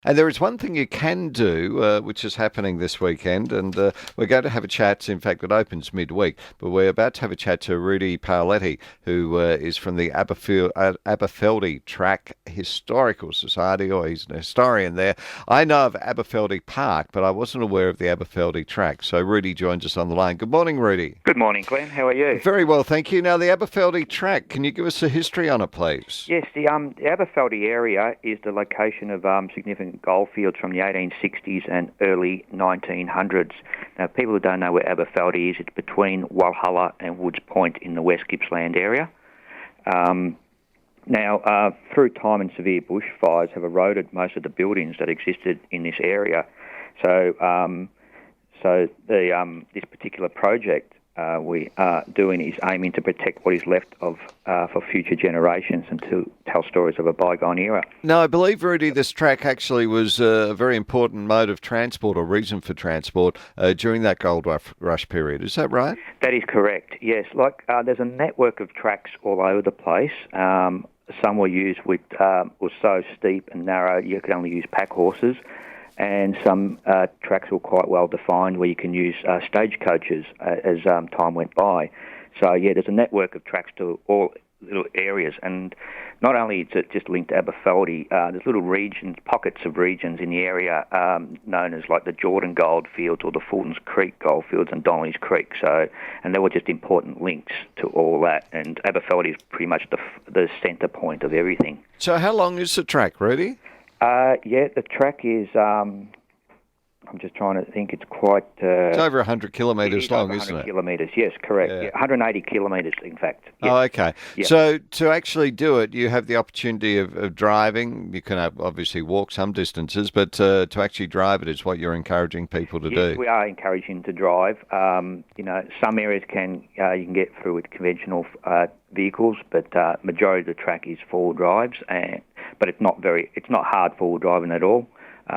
And there is one thing you can do, which is happening this weekend, and we're going to have a chat. In fact, it opens midweek, but we're about to have a chat to Rudi Paoletti, who is from the Aberfeldy Track Historical Society, or he's an historian there. I know of Aberfeldy Park, but I wasn't aware of the Aberfeldy Track. So Rudi joins us on the line. Good morning, Rudi. Good morning, Glenn. How are you? Very well, thank you. Now, the Aberfeldy Track, can you give us a history on it, please? Yes, the Aberfeldy area is the location of significant goldfields from the 1860s and early 1900s. Now, people who don't know where Aberfeldy is, it's between Walhalla and Woods Point in the West Gippsland area. Through time and severe bushfires have eroded most of the buildings that existed in this area. This particular project we are doing is aiming to protect what is left of for future generations and to tell stories of a bygone era. Now, I believe, Rudi, this track actually was a very important mode of transport or reason for transport during that gold rush period. Is that right? That is correct, yes. There's a network of tracks all over the place. Some were used was so steep and narrow you could only use pack horses. And some tracks were quite well defined where you can use stagecoaches as time went by. So, there's a network of tracks to all little areas. And not only is it just linked to Aberfeldy, there's little regions, pockets of regions in the area known as like the Jordan Goldfields or the Fulton's Creek Goldfields and Donnelly's Creek. And they were just important links to all that. And Aberfeldy is pretty much the centre point of everything. So how long is the track, Rudi? The track is, I'm just trying to think, it's quite... it's over 100 kilometres long, isn't it? 100 kilometres, yes, correct. Yeah. 180 kilometres, in fact. Yes. Oh, okay. Yeah. So to actually do it, you have the opportunity of driving. You can obviously walk some distances, but to actually drive it is what you're encouraging people to do. Yes, we are encouraging to drive. Some areas you can get through with conventional vehicles, but majority of the track is four-wheel drives, but it's not hard four-wheel driving at all.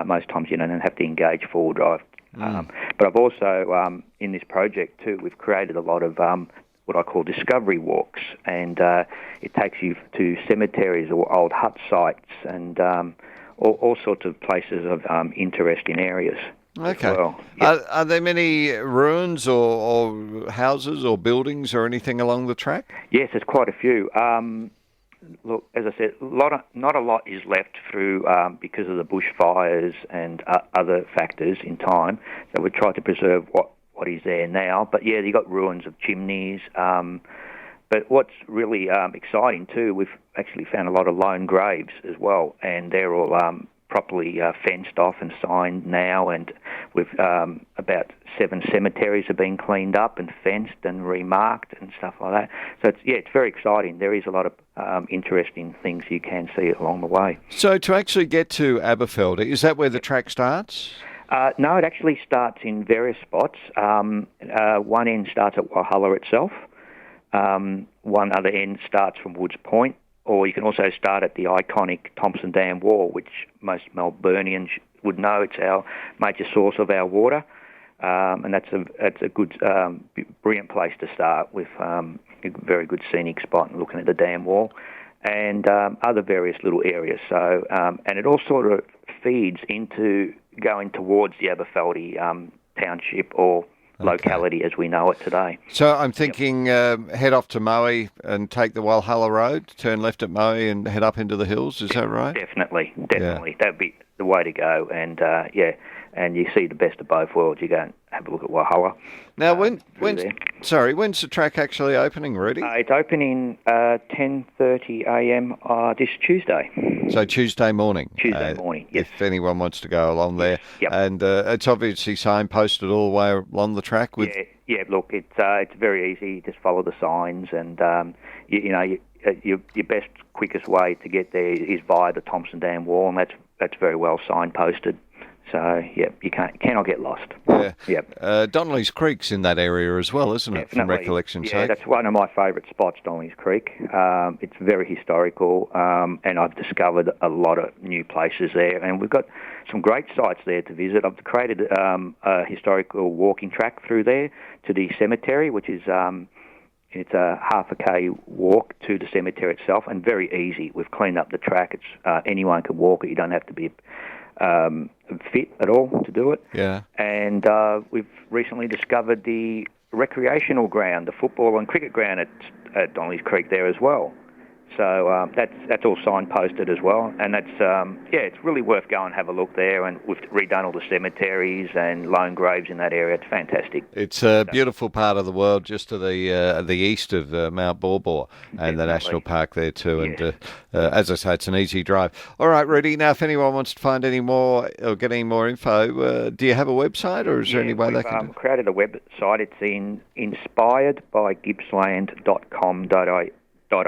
Most times you don't have to engage four-wheel drive. But I've also, in this project too, we've created a lot of what I call discovery walks, and it takes you to cemeteries or old hut sites and all sorts of places of interesting areas. Okay. Well. Yep. Are there many ruins or houses or buildings or anything along the track? Yes, there's quite a few. Look, as I said, not a lot is left through because of the bushfires and other factors in time. So we try to preserve what is there now. But yeah, you got ruins of chimneys. But what's really exciting too, we've actually found a lot of lone graves as well, and they're all properly fenced off and signed now, and we've about 7 cemeteries have been cleaned up and fenced and remarked and stuff like that. So it's very exciting. There is a lot of interesting things you can see along the way. So to actually get to Aberfeldy, is that where the track starts? No, it actually starts in various spots. One end starts at Walhalla itself. One other end starts from Woods Point. Or you can also start at the iconic Thompson Dam Wall, which most Melburnians would know. It's our major source of our water, and that's a good, brilliant place to start with a very good scenic spot and looking at the dam wall and other various little areas. So, and it all sort of feeds into going towards the Aberfeldy township or locality as we know it today. So I'm thinking head off to Moe and take the Walhalla Road, turn left at Moe and head up into the hills. Is that right? Definitely. Yeah. That'd be the way to go. And and you see the best of both worlds. You go and have a look at Walhalla. Now, when's the track actually opening, Rudi? It's opening 10:30 a.m. This Tuesday. So Tuesday morning. Tuesday morning, yes. If anyone wants to go along there. Yep. And it's obviously signposted all the way along the track. Yeah. Look, it's very easy. Just follow the signs, and your best, quickest way to get there is via the Thompson Dam Wall, and that's very well signposted. So, you cannot get lost. Yeah. Yep. Donnelly's Creek's in that area as well, isn't it? Definitely. From recollection's sake. Yeah, that's one of my favourite spots, Donnelly's Creek. It's very historical, and I've discovered a lot of new places there. And we've got some great sites there to visit. I've created a historical walking track through there to the cemetery, which is... It's a half a K walk to the cemetery itself, and very easy. We've cleaned up the track. It's anyone can walk it. You don't have to be fit at all to do it. Yeah. And we've recently discovered the recreational ground, the football and cricket ground at Donnelly's Creek there as well. So that's all signposted as well, and that's it's really worth going and have a look there. And we've redone all the cemeteries and lone graves in that area. It's fantastic. It's a beautiful part of the world, just to the east of Mount Baw and the national park there too. Yes. And as I say, it's an easy drive. All right, Rudi. Now, if anyone wants to find any more or get any more info, do you have a website, or is there any way they can? We've created a website. It's inspiredbygippsland.com.au. So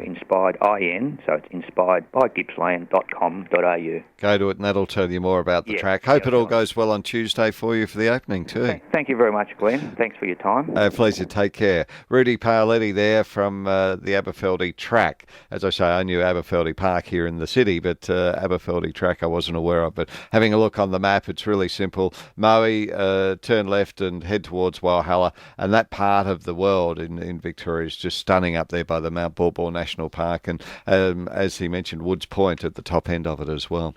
inspired IN, so it's inspiredbygippsland.com.au. Go to it and that'll tell you more about the track. Hope it all goes well on Tuesday for you for the opening too. Thank you very much, Glenn. Thanks for your time. Pleasure. Take care. Rudi Paoletti there from the Aberfeldy track. As I say, I knew Aberfeldy Park here in the city, but Aberfeldy track I wasn't aware of. But having a look on the map, it's really simple. Moe, turn left and head towards Walhalla, and that part of the world in Victoria is just stunning up there by the Mount Baw National Park, and as he mentioned, Woods Point at the top end of it as well.